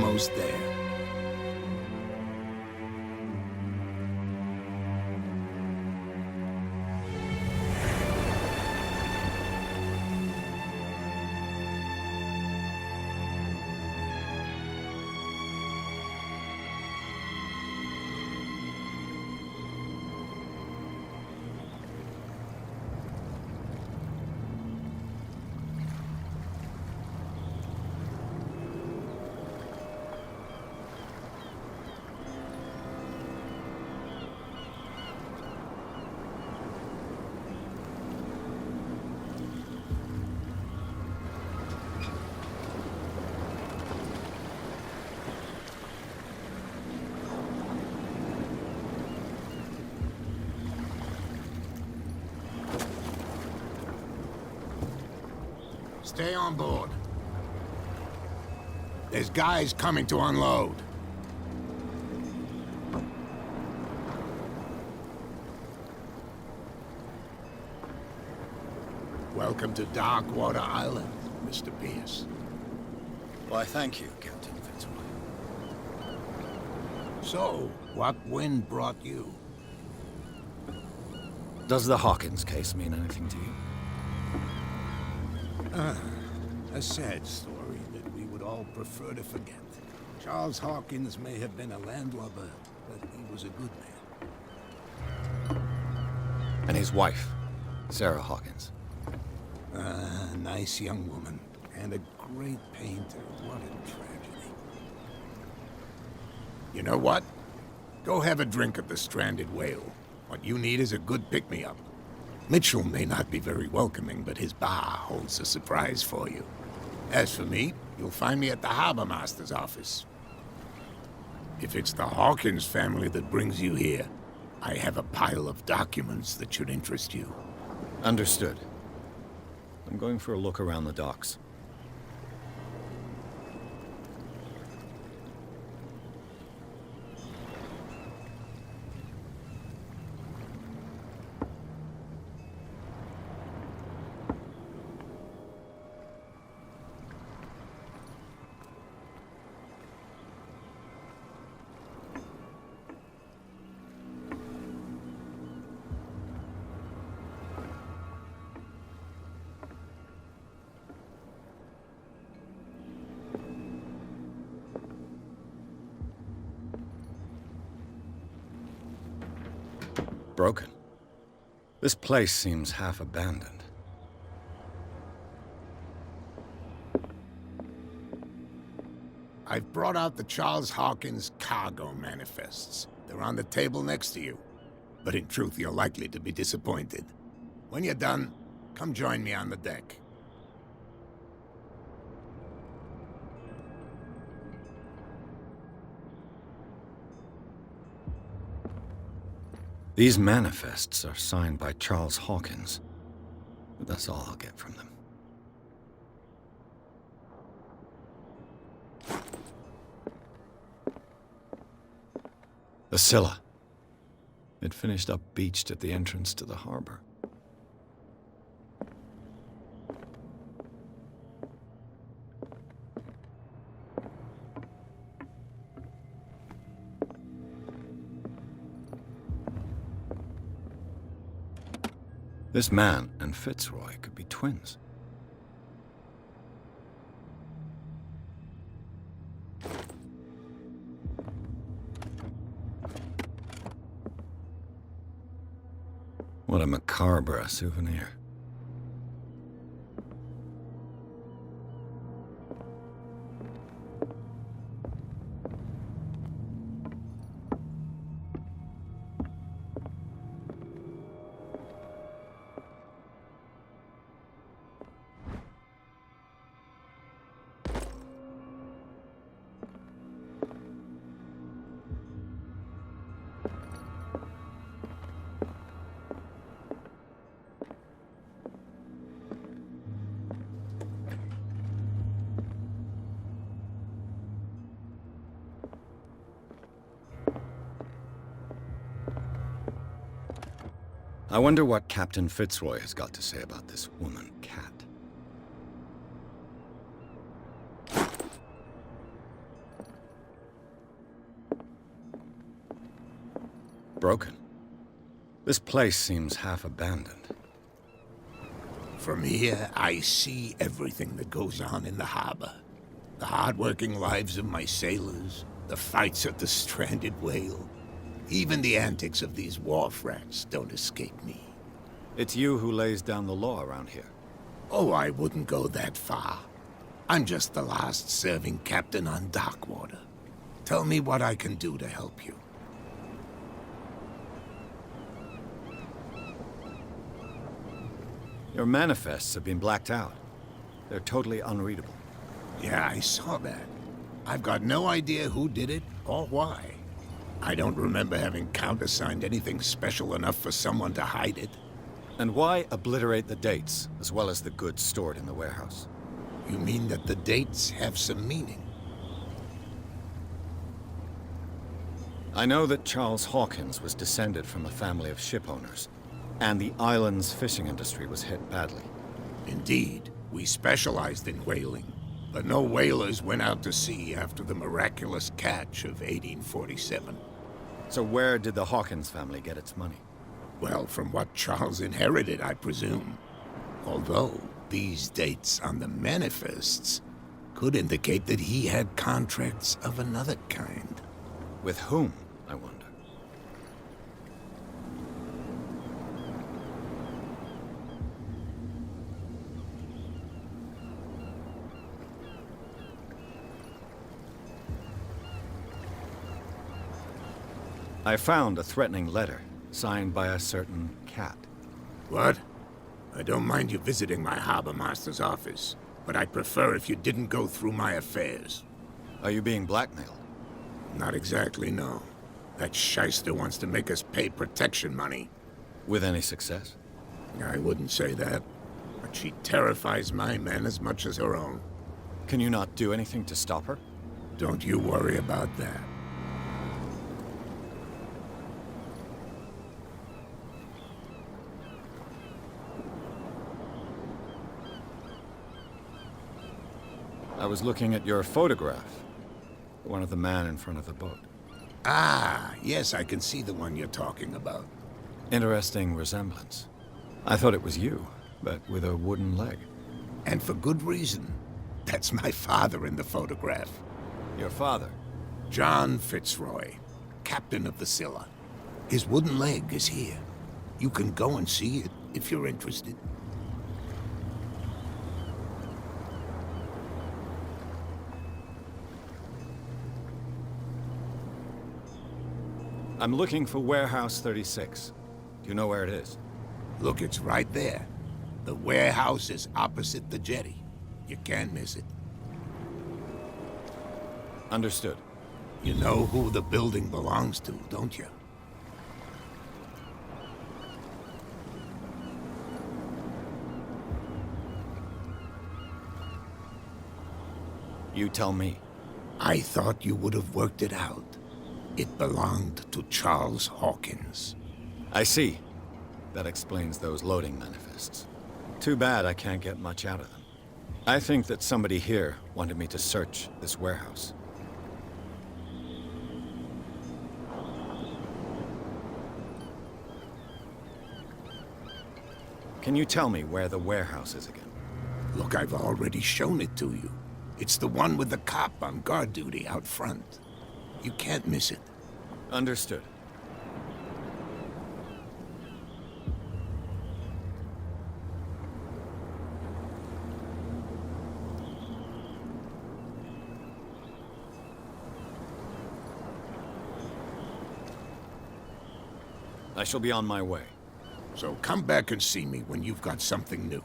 almost there. Stay on board. There's guys coming to unload. Welcome to Dark Water Island, Mr. Pierce. Why, thank you, Captain Fitzroy. So, what wind brought you? Does the Hawkins case mean anything to you? A sad story that we would all prefer to forget. Charles Hawkins may have been a landlubber, but he was a good man. And his wife, Sarah Hawkins. A nice young woman, and a great painter. What a tragedy. You know what? Go have a drink at the Stranded Whale. What you need is a good pick-me-up. Mitchell may not be very welcoming, but his bar holds a surprise for you. As for me, you'll find me at the Harbor Master's office. If it's the Hawkins family that brings you here, I have a pile of documents that should interest you. Understood. I'm going for a look around the docks. Broken. This place seems half abandoned. I've brought out the Charles Hawkins cargo manifests. They're on the table next to you. But in truth, you're likely to be disappointed. When you're done, come join me on the deck. These manifests are signed by Charles Hawkins. But that's all I'll get from them. The Scylla. It finished up beached at the entrance to the harbor. This man and Fitzroy could be twins. What a macabre souvenir. I wonder what Captain Fitzroy has got to say about this woman, Cat. broken. This place seems half abandoned. From here, I see everything that goes on in the harbor. The hard-working lives of my sailors, the fights of the stranded whale. Even the antics of these wharf rats don't escape me. It's you who lays down the law around here. Oh, I wouldn't go that far. I'm just the last serving captain on Darkwater. Tell me what I can do to help you. Your manifests have been blacked out. They're totally unreadable. Yeah, I saw that. I've got no idea who did it or why. I don't remember having countersigned anything special enough for someone to hide it. And why obliterate the dates, as well as the goods stored in the warehouse? You mean that the dates have some meaning? I know that Charles Hawkins was descended from a family of ship owners, and the island's fishing industry was hit badly. Indeed, we specialized in whaling, but no whalers went out to sea after the miraculous catch of 1847. So where did the Hawkins family get its money? Well, from what Charles inherited, I presume. Although, these dates on the manifests could indicate that he had contracts of another kind. With whom, I wonder? I found a threatening letter, signed by a certain cat. What? I don't mind you visiting my harbor master's office, but I'd prefer if you didn't go through my affairs. Are you being blackmailed? Not exactly, no. That shyster wants to make us pay protection money. With any success? I wouldn't say that, but she terrifies my men as much as her own. Can you not do anything to stop her? Don't you worry about that. I was looking at your photograph. One of the man in front of the boat. Ah, yes, I can see the one you're talking about. Interesting resemblance. I thought it was you, but with a wooden leg. And for good reason. That's my father in the photograph. Your father? John Fitzroy, captain of the Scylla. His wooden leg is here. You can go and see it if you're interested. I'm looking for Warehouse 36. Do you know where it is? Look, it's right there. The warehouse is opposite the jetty. You can't miss it. Understood. You know who the building belongs to, don't you? You tell me. I thought you would have worked it out. It belonged to Charles Hawkins. I see. That explains those loading manifests. Too bad I can't get much out of them. I think that somebody here wanted me to search this warehouse. Can you tell me where the warehouse is again? Look, I've already shown it to you. It's the one with the cop on guard duty out front. You can't miss it. Understood. I shall be on my way. So come back and see me when you've got something new.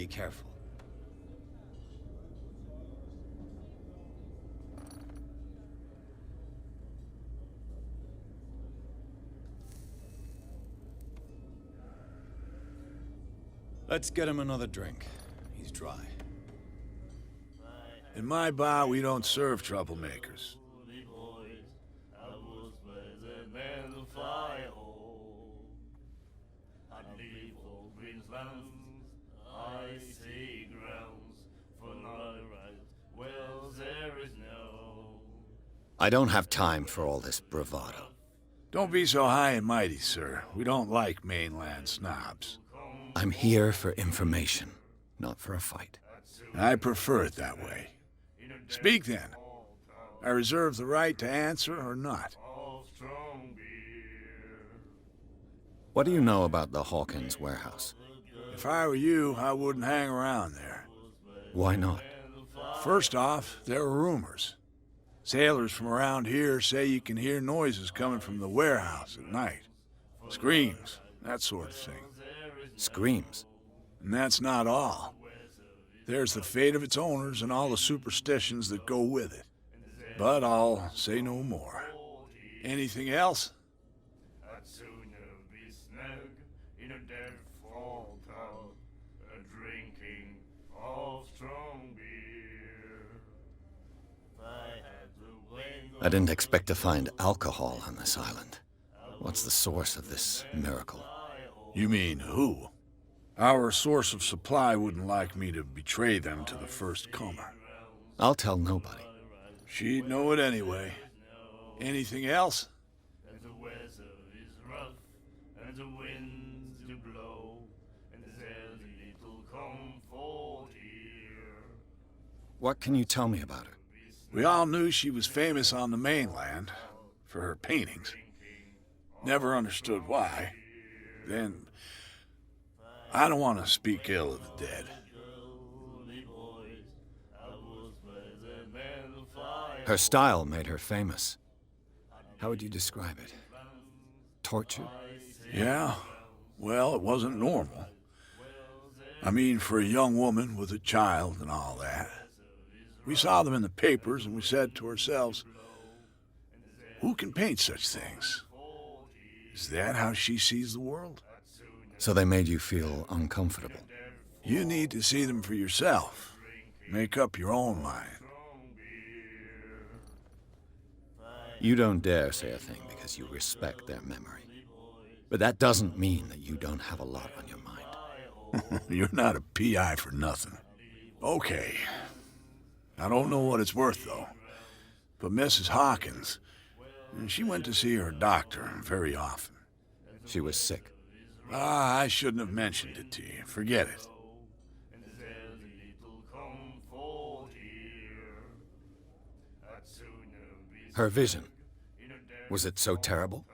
be careful. Let's get him another drink. He's dry. In my bar, we don't serve troublemakers. I don't have time for all this bravado. Don't be so high and mighty, sir. We don't like mainland snobs. I'm here for information, not for a fight. I prefer it that way. Speak then. I reserve the right to answer or not. What do you know about the Hawkins warehouse? If I were you, I wouldn't hang around there. Why not? First off, there are rumors. Sailors from around here say you can hear noises coming from the warehouse at night. Screams, that sort of thing. Screams? And that's not all. There's the fate of its owners and all the superstitions that go with it. But I'll say no more. Anything else? I didn't expect to find alcohol on this island. What's the source of this miracle? You mean who? Our source of supply wouldn't like me to betray them to the first comer. I'll tell nobody. She'd know it anyway. Anything else? What can you tell me about her? We all knew she was famous on the mainland for her paintings. Never understood why. Then, I don't want to speak ill of the dead. Her style made her famous. How would you describe it? Torture? Yeah? Well, it wasn't normal. I mean, for a young woman with a child and all that. We saw them in the papers and we said to ourselves, who can paint such things? Is that how she sees the world? So they made you feel uncomfortable. You need to see them for yourself. Make up your own mind. You don't dare say a thing because you respect their memory. But that doesn't mean that you don't have a lot on your mind. You're not a PI for nothing. Okay. I don't know what it's worth, though. But Mrs. Hawkins, she went to see her doctor very often. She was sick. I shouldn't have mentioned it to you. Forget it. Her vision. Was it so terrible?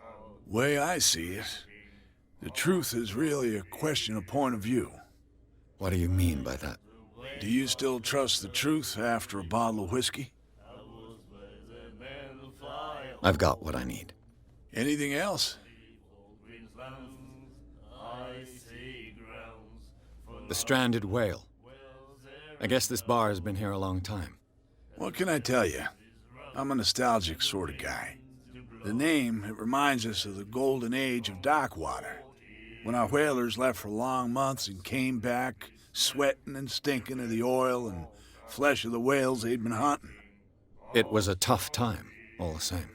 Way I see it, the truth is really a question of point of view. What do you mean by that? Do you still trust the truth after a bottle of whiskey? I've got what I need. Anything else? The stranded whale. I guess this bar has been here a long time. What can I tell you? I'm a nostalgic sort of guy. The name, it reminds us of the golden age of dock water, when our whalers left for long months and came back sweating and stinking of the oil and flesh of the whales they'd been hunting. It was a tough time, all the same.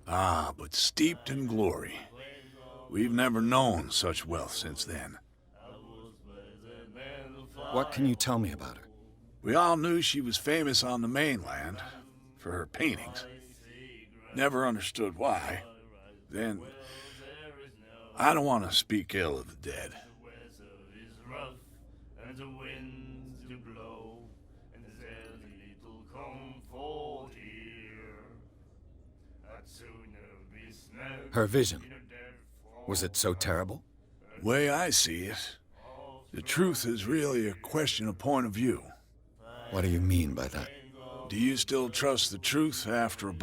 Ah, but steeped in glory. We've never known such wealth since then. What can you tell me about her? We all knew she was famous on the mainland for her paintings. Never understood why. Then, I don't want to speak ill of the dead. Her vision. Was it so terrible? Way I see it, the truth is really a question of point of view. What do you mean by that? Do you still trust the truth after a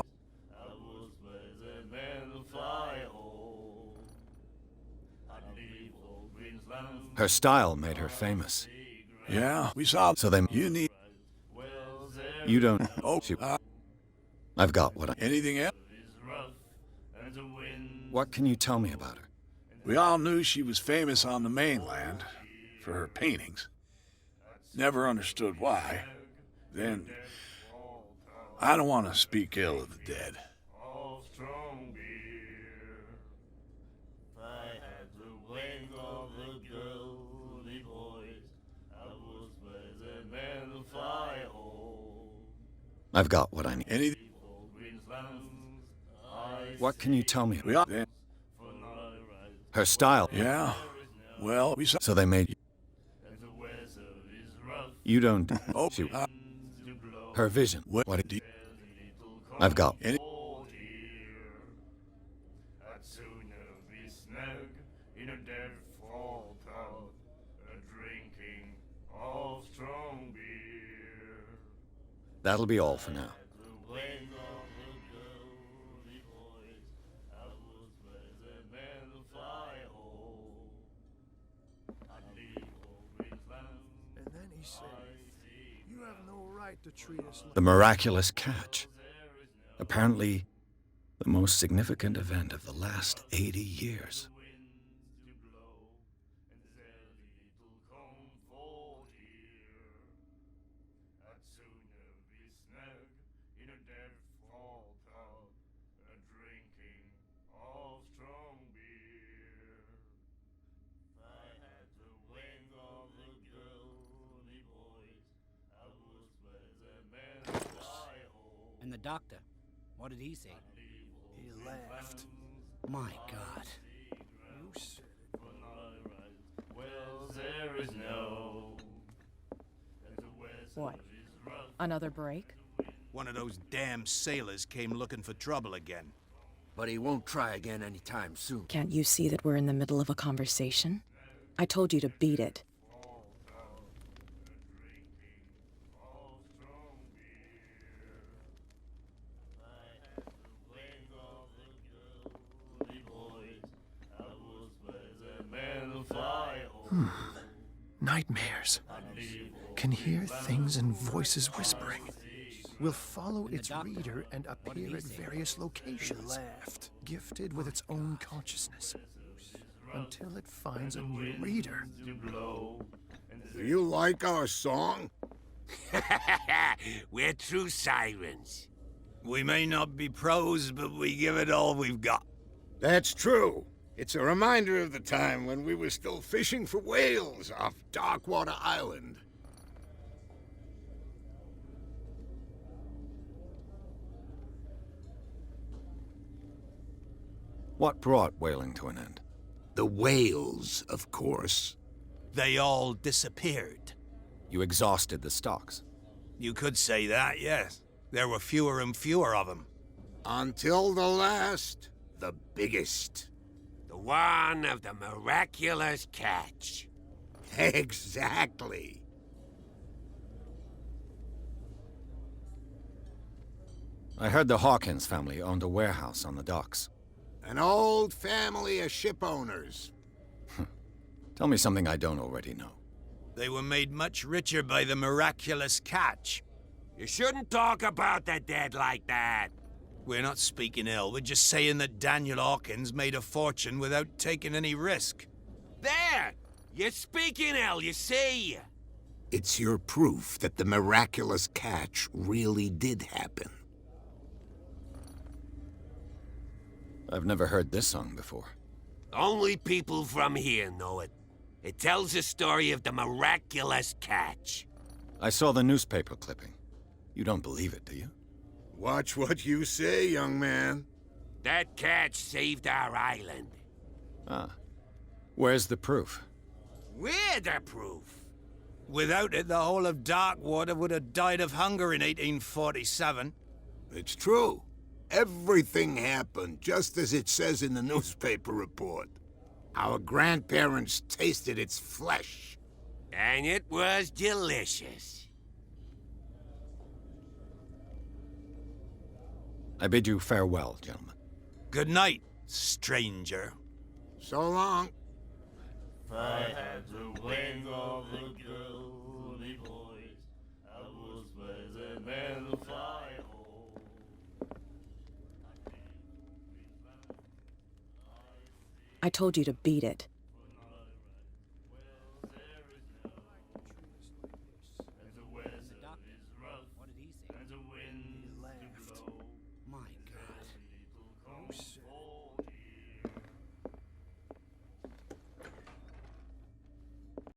Her style made her famous. Yeah, we saw. So they... You need. You don't... Oh, I've got what I... anything else? What can you tell me about her? We all knew she was famous on the mainland for her paintings. Never understood why. Then, I don't want to speak ill of the dead. I've got what I need. Anything? What can you tell me We about all. her style? Yeah. Well, we saw. So they made... You don't... Oh, She... Her vision. what? What... I've got... Any? That'll be all for now. And then he said, "You have no right to treat us like..." The miraculous catch. Apparently, the most significant event of the last 80 years. And the doctor, what did he say? He laughed. My God. You said What? Another break? One of those damn sailors came looking for trouble again. But he won't try again anytime soon. Can't you see that we're in the middle of a conversation? I told you to beat it. nightmares. Can hear things and voices whispering. Will follow its reader and appear at various locations. Laughed. Gifted with its own consciousness. Until it finds a new reader. Do you like our song? We're true sirens. We may not be pros, but we give it all we've got. That's true. It's a reminder of the time when we were still fishing for whales off Darkwater Island. What brought whaling to an end? The whales, of course. They all disappeared. You exhausted the stocks. You could say that, yes. There were fewer and fewer of them. Until the last, the biggest. The one of the miraculous catch. Exactly. I heard the Hawkins family owned a warehouse on the docks. An old family of ship owners. Tell me something I don't already know. They were made much richer by the miraculous catch. You shouldn't talk about the dead like that. We're not speaking ill, we're just saying that Daniel Hawkins made a fortune without taking any risk. There! You're speaking ill, you see. It's your proof that the miraculous catch really did happen. I've never heard this song before. Only people from here know it. It tells the story of the miraculous catch. I saw the newspaper clipping. You don't believe it, do you? Watch what you say, young man. That catch saved our island. Ah. Where's the proof? We're the proof. Without it, the whole of Darkwater would have died of hunger in 1847. It's true. Everything happened just as it says in the newspaper report. Our grandparents tasted its flesh. And it was delicious. I bid you farewell, gentlemen. Good night, stranger. So long. If I had the wing of the girl I told you to beat it.